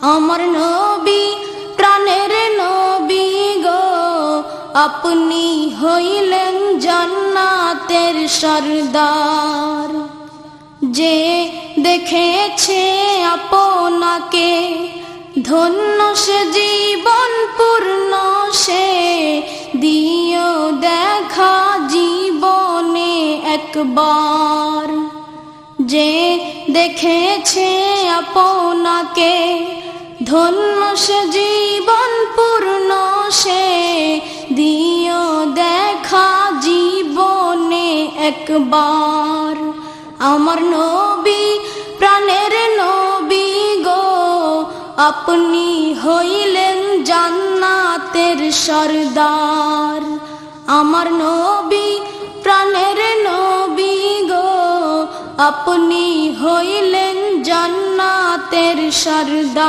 আমার নবী প্রাণের নবী গো, আপনি হইলেন জান্নাতের সরদার। যে দেখেছে আপনাকে ধন্য সে জীবন পূর্ণ, সে দিও দেখা জীবনে একবার। যে দেখেছে আপনাকে ধন্য সে জীবন পূর্ণ, সে দিও দেখা জীবনে একবার। আমার নবী প্রাণের নবী গো, আপনি হইলেন জান্নাতের সরদার। আমার নবী প্রাণের নবী গো, আপনি হইলেন জান্নাতের সরদার।